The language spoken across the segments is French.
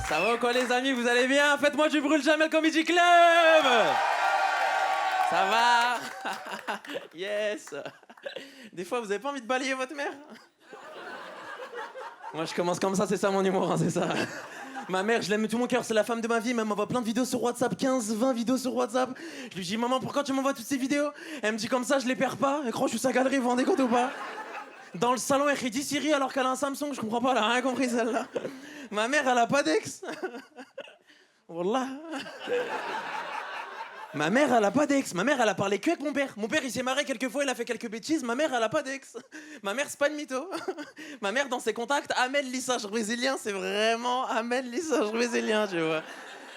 Ça va ou quoi les amis, vous allez bien? Faites-moi du Brûle Jamel Comedy Club. Ça va? Yes. Des fois, vous avez pas envie de balayer votre mère? Moi, je commence comme ça, c'est ça mon humour, hein, c'est ça. Ma mère, je l'aime de tout mon cœur, c'est la femme de ma vie. Elle m'envoie plein de vidéos sur WhatsApp, 15, 20 vidéos sur WhatsApp. Je lui dis, maman, pourquoi tu m'envoies toutes ces vidéos? Elle me dit comme ça, je les perds pas. Elle croit que je suis sa galerie, vous vous rendez compte ou pas? Dans le salon, elle dit Siri alors qu'elle a un Samsung, je comprends pas, elle a rien compris celle-là. Ma mère, elle a pas d'ex. Wallah. Ma mère, elle a pas d'ex. Ma mère, elle a parlé que avec mon père. Mon père, il s'est marré quelques fois, il a fait quelques bêtises. Ma mère, elle a pas d'ex. Ma mère, c'est pas une mytho. Ma mère, dans ses contacts, Amel lissage brésilien, c'est vraiment Amel lissage brésilien, tu vois.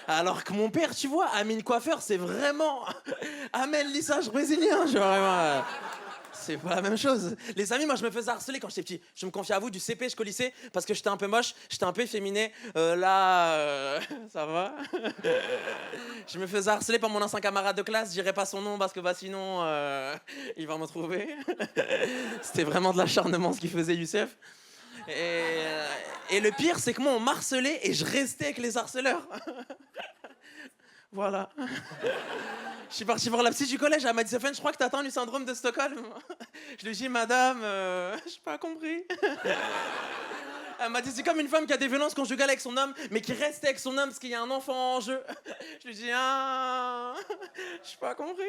Alors que mon père, tu vois, Amine coiffeur, c'est vraiment Amel lissage brésilien, tu vois, vraiment. C'est pas la même chose. Les amis, moi je me faisais harceler quand j'étais petit. Je me confie à vous du CP jusqu'au lycée parce que j'étais un peu moche, j'étais un peu efféminé. Ça va. Je me faisais harceler par mon ancien camarade de classe. Je dirais pas son nom parce que sinon il va me trouver. C'était vraiment de l'acharnement ce qu'il faisait Youssef. Et le pire, c'est que moi on m'harcelait et je restais avec les harceleurs. Voilà. Je suis parti voir la psy du collège, elle m'a dit Stéphane, je crois que t'atteins du syndrome de Stockholm. Je lui ai dit madame, j'ai pas compris. Elle m'a dit c'est comme une femme qui a des violences conjugales avec son homme, mais qui reste avec son homme parce qu'il y a un enfant en jeu. Je lui ai dit j'ai pas compris.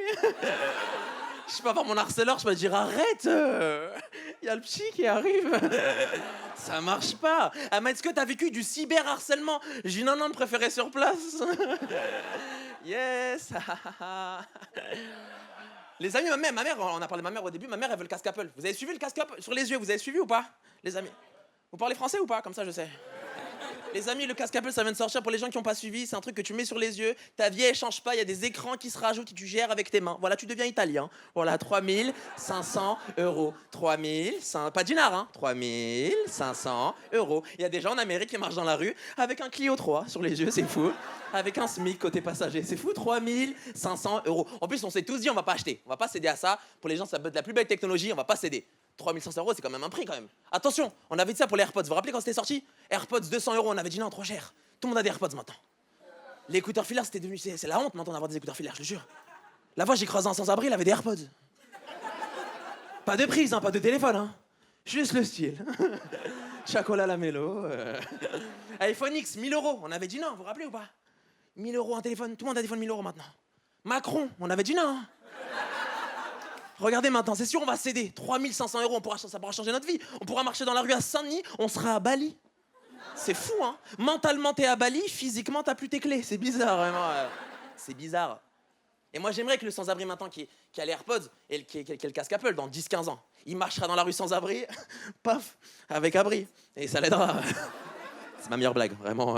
Je suis pas voir mon harceleur, je vais dire arrête, il y a le psy qui arrive. Ça marche pas. Elle m'a dit est-ce que t'as vécu du cyberharcèlement? J'ai dit non, je préférais sur place. Yes. Les amis, ma mère, on a parlé de ma mère au début, ma mère elle veut le casque Apple. Vous avez suivi le casque Apple sur les yeux, vous avez suivi ou pas? Les amis, vous parlez français ou pas? Comme ça je sais. Les amis, le casque Apple, ça vient de sortir pour les gens qui n'ont pas suivi. C'est un truc que tu mets sur les yeux. Ta vie, elle change pas. Il y a des écrans qui se rajoutent et tu gères avec tes mains. Voilà, tu deviens italien. Voilà, 3500 €. 3500, pas dinars, hein. 3500 €. Il y a des gens en Amérique qui marchent dans la rue avec un Clio 3 sur les yeux, c'est fou. Avec un SMIC côté passager, c'est fou. 3500 €. En plus, on s'est tous dit, on va pas acheter. On va pas céder à ça. Pour les gens, ça peut être la plus belle technologie. On va pas céder. 3500 €, c'est quand même un prix quand même. Attention, on avait dit ça pour les AirPods. Vous vous rappelez quand c'était sorti? AirPods 200 €, on avait dit non, trop cher. Tout le monde a des AirPods maintenant. Les écouteurs filaires, c'était devenu. C'est la honte maintenant d'avoir des écouteurs filaires, je te jure. La fois, j'ai croisé un sans-abri, il avait des AirPods. Pas de prise, hein, pas de téléphone, hein. Juste le style. Chocolat Lamello. iPhone X, 1000 €. On avait dit non, vous vous rappelez ou pas? 1000 € un téléphone, tout le monde a un téléphone 1000 € maintenant. Macron, on avait dit non. Hein. Regardez maintenant, c'est sûr on va céder. 3500 €, ça pourra changer notre vie. On pourra marcher dans la rue à Saint-Denis, on sera à Bali. C'est fou, hein. Mentalement, t'es à Bali, physiquement, t'as plus tes clés. C'est bizarre, vraiment. C'est bizarre. Et moi, j'aimerais que le sans-abri maintenant qui a les AirPods et qui a le casque Apple dans 10-15 ans, il marchera dans la rue sans abri, paf, avec abri. Et ça l'aidera. C'est ma meilleure blague, vraiment.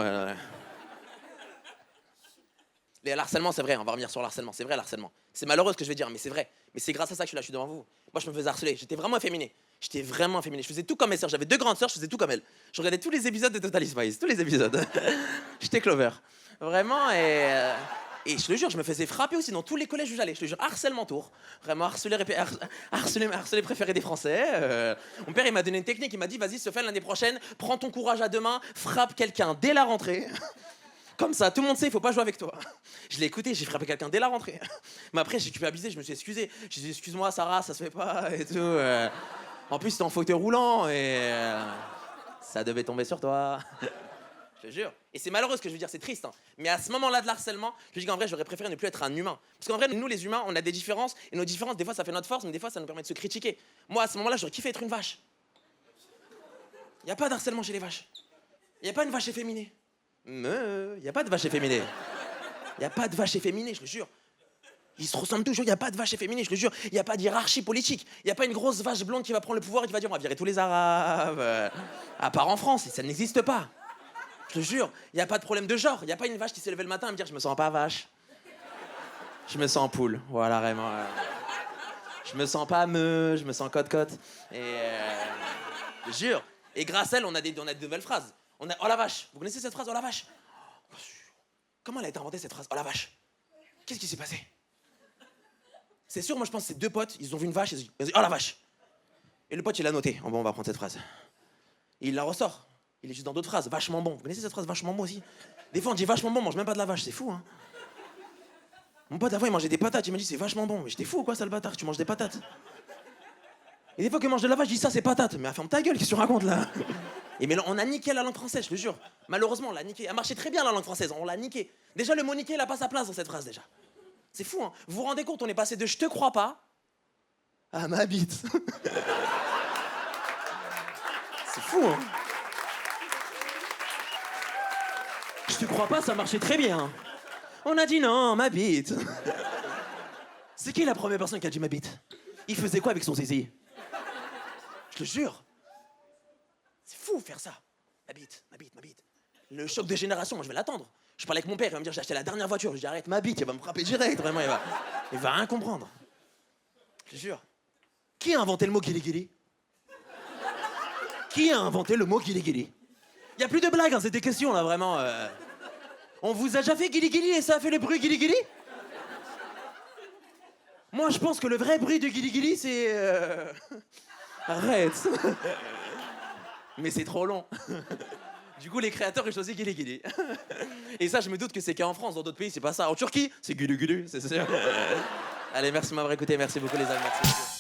Le harcèlement, c'est vrai, on va revenir sur le harcèlement. C'est vrai, le harcèlement. C'est malheureux ce que je vais dire, mais c'est vrai. Mais c'est grâce à ça que je suis là, je suis devant vous. Moi, je me faisais harceler. J'étais vraiment efféminé. Je faisais tout comme mes sœurs. J'avais 2 grandes sœurs, je faisais tout comme elles. Je regardais tous les épisodes de Total Spice, tous les épisodes. J'étais Clover. Vraiment, et je te jure, je me faisais frapper aussi dans tous les collèges où j'allais. Je te jure, harcèlement tour. Vraiment, harceler préféré des Français. Mon père, il m'a donné une technique. Il m'a dit, vas-y, Stéphane, l'année prochaine, prends ton courage à deux mains, frappe quelqu'un dès la rentrée. Comme ça, tout le monde sait, il faut pas jouer avec toi. Je l'ai écouté, j'ai frappé quelqu'un dès la rentrée. Mais après, j'ai culpabilisé, je me suis excusé. J'ai dit, excuse-moi, Sarah, ça se fait pas et tout. En plus, c'était en fauteuil roulant et ça devait tomber sur toi. Je te jure. Et c'est malheureux ce que je veux dire, c'est triste. Hein. Mais à ce moment-là de l'harcèlement, je dis qu'en vrai, j'aurais préféré ne plus être un humain. Parce qu'en vrai, nous, les humains, on a des différences. Et nos différences, des fois, ça fait notre force, mais des fois, ça nous permet de se critiquer. Moi, à ce moment-là, j'aurais kiffé être une vache. Il n'y a pas d'harcèlement chez les vaches. Il n'y a pas une vache efféminée. Il n'y a pas de vache efféminée. Il n'y a pas de vache efféminée, je le jure. Ils se ressemblent toujours, il n'y a pas de vache efféminée, je le jure. Il n'y a pas de hiérarchie politique. Il n'y a pas une grosse vache blonde qui va prendre le pouvoir et qui va dire on va virer tous les Arabes. À part en France, ça n'existe pas. Je te jure, il n'y a pas de problème de genre. Il n'y a pas une vache qui s'est levée le matin à me dire je me sens pas vache. Je me sens poule, voilà vraiment. Je me sens pas me, je me sens cote-cote. Et je te jure. Et grâce à elle, on a de nouvelles phrases. Oh la vache, vous connaissez cette phrase, oh la vache? Comment elle a été inventée cette phrase, oh la vache? Qu'est-ce qui s'est passé? C'est sûr, moi je pense que c'est 2 potes, ils ont vu une vache, ils ont dit oh la vache. Et le pote il a noté, oh, bon on va prendre cette phrase. Et il la ressort. Il est juste dans d'autres phrases. Vachement bon. Vous connaissez cette phrase vachement bon aussi? Des fois, on dit vachement bon, on mange même pas de la vache. C'est fou, hein. Mon pote, avant, il mangeait des patates. Il m'a dit, c'est vachement bon. Mais j'étais fou ou quoi, sale bâtard? Tu manges des patates? Et des fois que je mange de la vache, je dis ça, c'est patate. Mais ferme ta gueule, qu'est-ce que tu racontes là? Et mais là, on a niqué la langue française, je te jure. Malheureusement, on l'a niqué. Elle marchait très bien la langue française, on l'a niqué. Déjà, le mot niquer, il a pas sa place dans cette phrase déjà. C'est fou, hein. Vous vous rendez compte, on est passé de je te crois pas à ma bite. C'est fou, hein. Je te crois pas, ça marchait très bien. On a dit non, ma bite. C'est qui la première personne qui a dit ma bite? Il faisait quoi avec son zizi? Je te jure. C'est fou faire ça. Ma bite, ma bite, ma bite. Le choc de génération, moi je vais l'attendre. Je parlais avec mon père, il va me dire j'ai acheté la dernière voiture. Je dis arrête ma bite, il va me frapper direct, vraiment, il va rien comprendre. Je te jure. Qui a inventé le mot guili-guili? Qui a inventé le mot guili-guili? Il y a plus de blagues, hein, c'est des questions là, vraiment. On vous a déjà fait guili-guili et ça a fait le bruit guili-guili? Moi je pense que le vrai bruit de guili-guili c'est... Arrête. Mais c'est trop long. Du coup, les créateurs ont choisi Gili Gili. Et ça, je me doute que c'est qu'en France, dans d'autres pays, c'est pas ça. En Turquie, c'est Gulu Gulu, c'est sûr. Allez, merci de m'avoir écouté, merci beaucoup les amis, merci beaucoup.